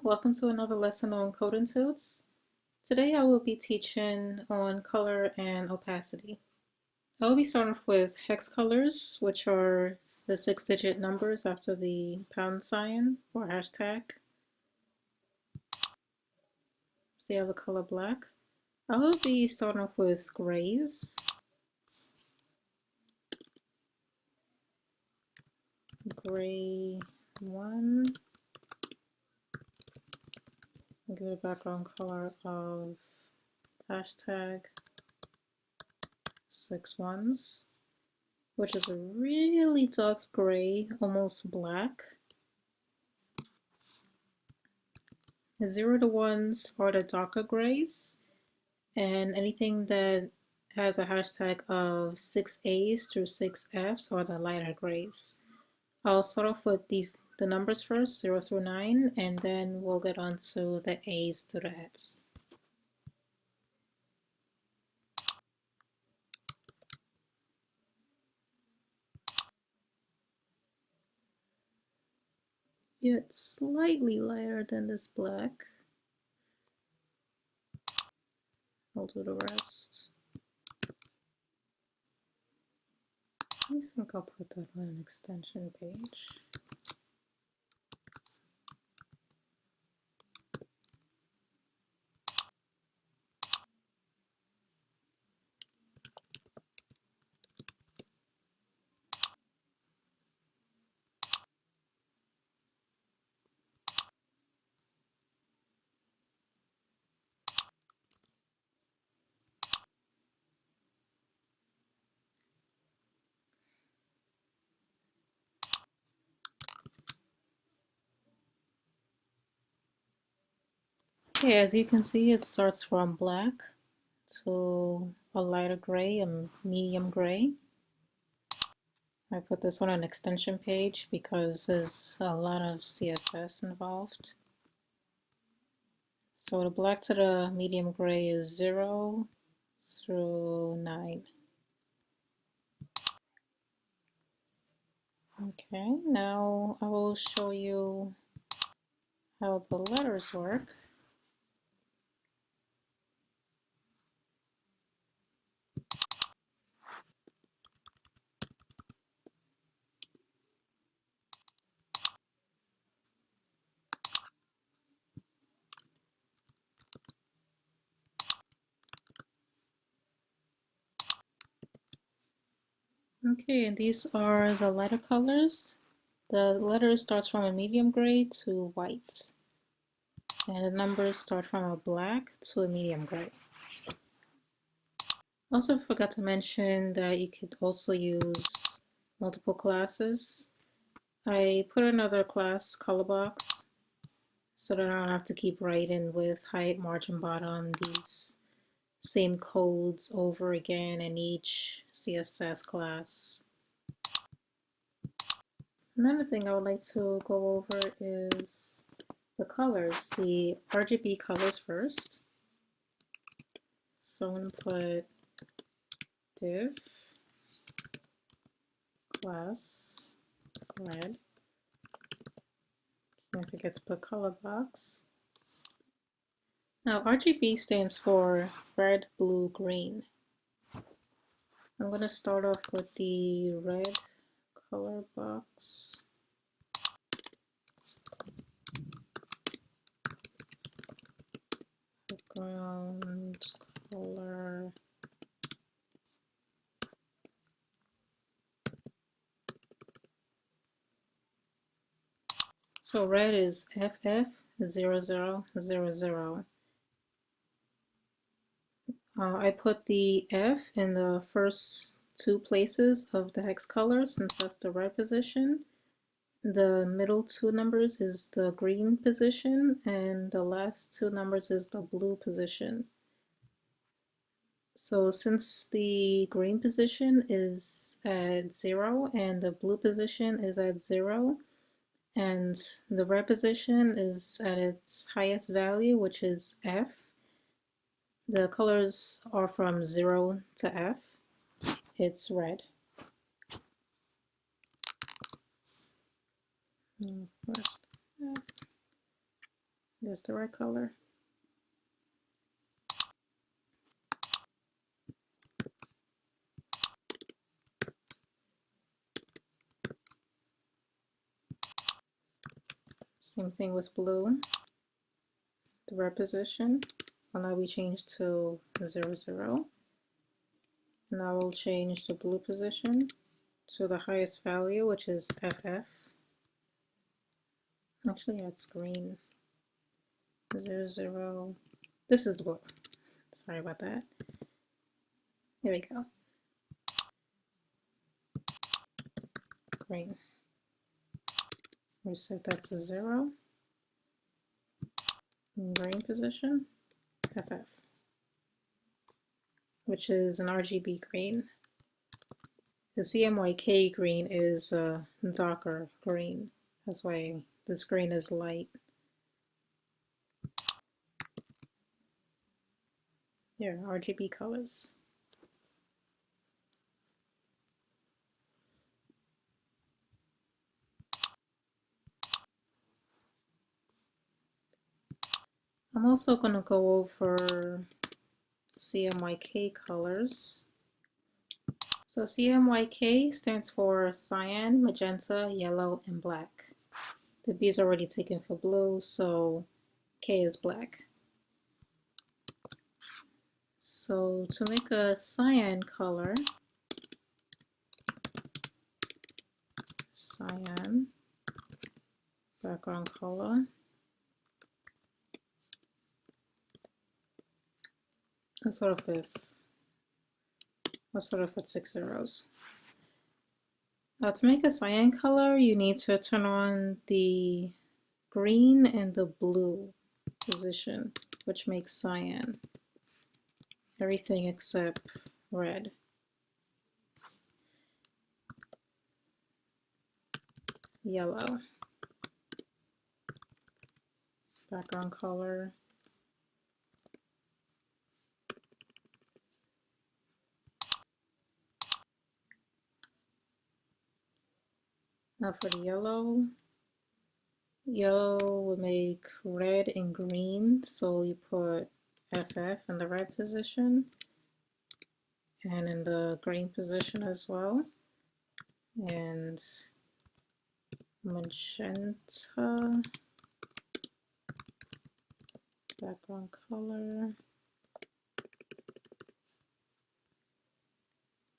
welcome to another lesson on coding tools. Today I will be teaching on color and opacity. I will be starting off with hex colors, which are the 6-digit numbers after the pound sign or hashtag. So you have the color black. I will be starting off with grays. Gray 1. I'll give it a background color of hashtag 6 ones, which is a really dark gray, almost black. The 0 to 1s are the darker grays, and anything that has a hashtag of 6As through 6Fs are the lighter grays. I'll start off with the numbers first, 0 through 9, and then we'll get on to the A's through the Fs. Yeah, it's slightly lighter than this black. I'll do the rest. I think I'll put that on an extension page. Okay, as you can see, it starts from black to a lighter gray, a medium gray. I put this on an extension page because there's a lot of CSS involved. So the black to the medium gray is 0 through 9. Okay, now I will show you how the letters work. Okay, and these are the letter colors. The letter starts from a medium gray to white, and the numbers start from a black to a medium gray. Also forgot to mention that you could also use multiple classes. I put another class, color box, so that I don't have to keep writing with height, margin, bottom, these same codes over again in each CSS class. Another thing I would like to go over is the colors, the RGB colors first. So I'm going to put div class red. Don't forget to put color box. Now RGB stands for red, blue, green. I'm going to start off with the red color box. Background color. So red is FF0000. I put the F in the first 2 places of the hex color since that's the red position. The middle 2 numbers is the green position, and the last 2 numbers is the blue position. So since the green position is at 0 and the blue position is at 0, and the red position is at its highest value, which is F, the colors are from 0 to F. It's red. First F, Here's the red color. Same thing with blue. The red position. Well, now we change to 0, 0. Now we'll change the blue position to the highest value, which is FF. Actually, yeah, it's green. 0, 0. This is the blue. Sorry about that. Here we go. Green. We set that to 0. Green position, FF, which is an RGB green. The Cmyk green is a darker green. That's why this green is light. Here, RGB colors. I'm also going to go over Cmyk colors. So Cmyk stands for cyan, magenta, yellow, and black. The B is already taken for blue, so K is black. So to make a cyan color, cyan, background color, let's sort of this. Let's sort of put 6 zeros. Now to make a cyan color, you need to turn on the green and the blue position, which makes cyan. Everything except red. Yellow. Background color. Now for the yellow. Yellow would make red and green, so you put FF in the red position and in the green position as well. And magenta, background color.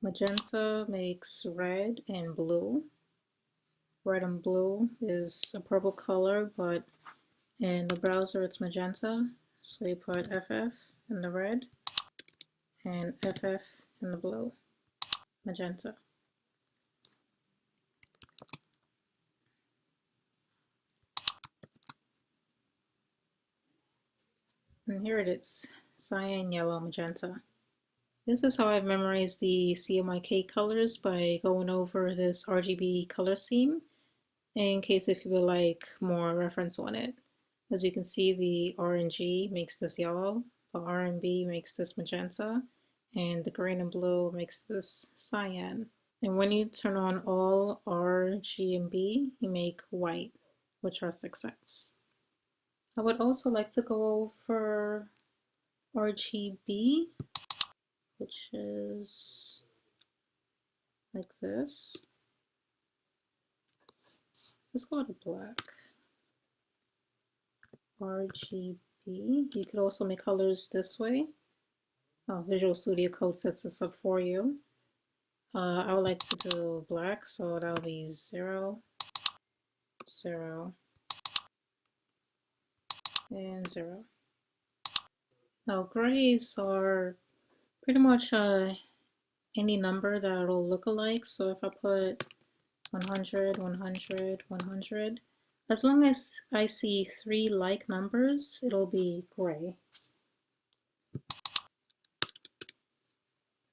Magenta makes red and blue. Red and blue is a purple color, but in the browser it's magenta. So you put FF in the red and FF in the blue. Magenta. And here it is, cyan, yellow, magenta. This is how I've memorized the Cmyk colors, by going over this RGB color scheme, in case if you would like more reference on it. As you can see, the RNG makes this yellow, the RNB makes this magenta, and the green and blue makes this cyan. And when you turn on all R, G, and B, you make white, which are 6Fs. I would also like to go over RGB, which is like this. Let's go to black. RGB. You could also make colors this way. Visual Studio Code sets this up for you. I would like to do black, so that'll be 0, 0, and 0. Now grays are pretty much any number that'll look alike. So if I put 100, 100, 100, as long as I see 3 like numbers, it'll be gray.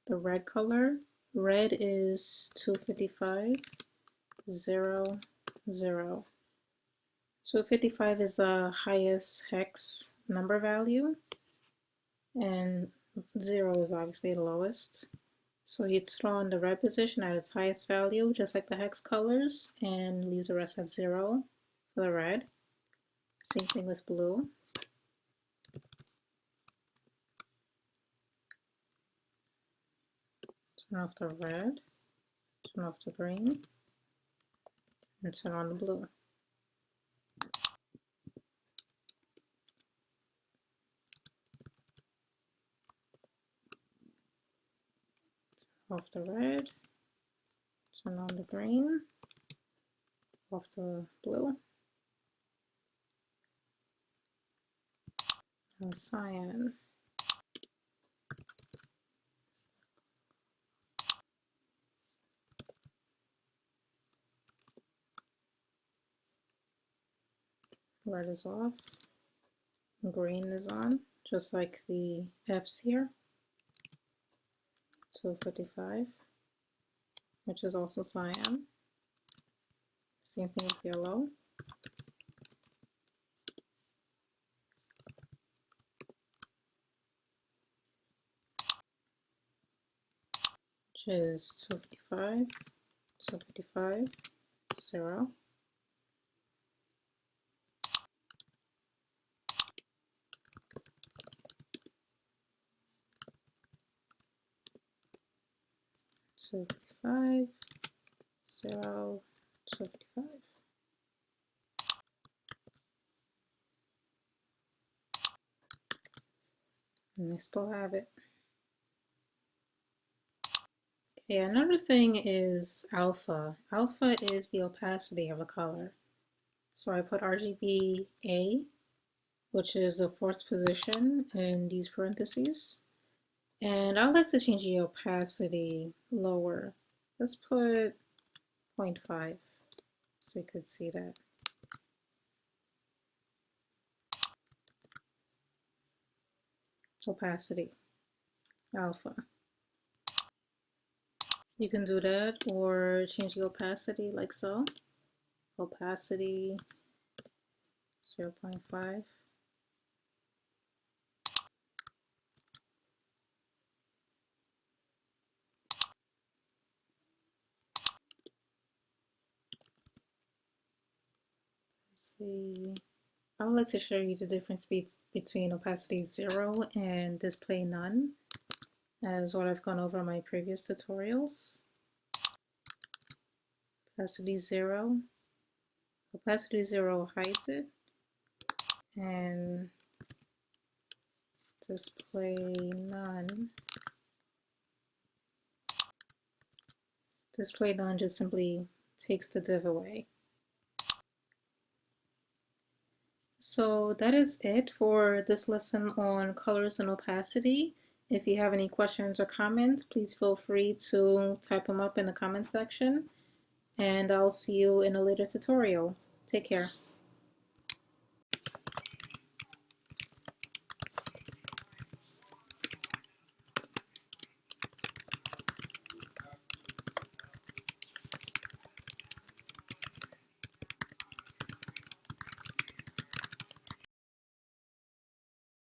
The red color, red is 255, 0, 0. 255 is the highest hex number value, and 0 is obviously the lowest. So you throw on the red position at its highest value, just like the hex colors, and leave the rest at 0 for the red. Same thing with blue. Turn off the red, turn off the green, and turn on the blue. Off the red, turn on the green, off the blue. Now cyan. Red is off, green is on, just like the Fs here. 255, which is also cyan. Same thing with yellow. Which is 255, 255, 0. Two 55, 0, 255. And I still have it. Okay, another thing is alpha. Alpha is the opacity of a color. So I put RGBA, which is the fourth position in these parentheses. And I'd like to change the opacity lower. Let's put 0.5 so you could see that. Opacity, alpha. You can do that or change the opacity like so. Opacity 0.5. See, I would like to show you the difference between opacity 0 and display none, as what I've gone over in my previous tutorials. Opacity 0 hides it, and display none just simply takes the div away. So that is it for this lesson on colors and opacity. If you have any questions or comments, please feel free to type them up in the comment section, and I'll see you in a later tutorial. Take care.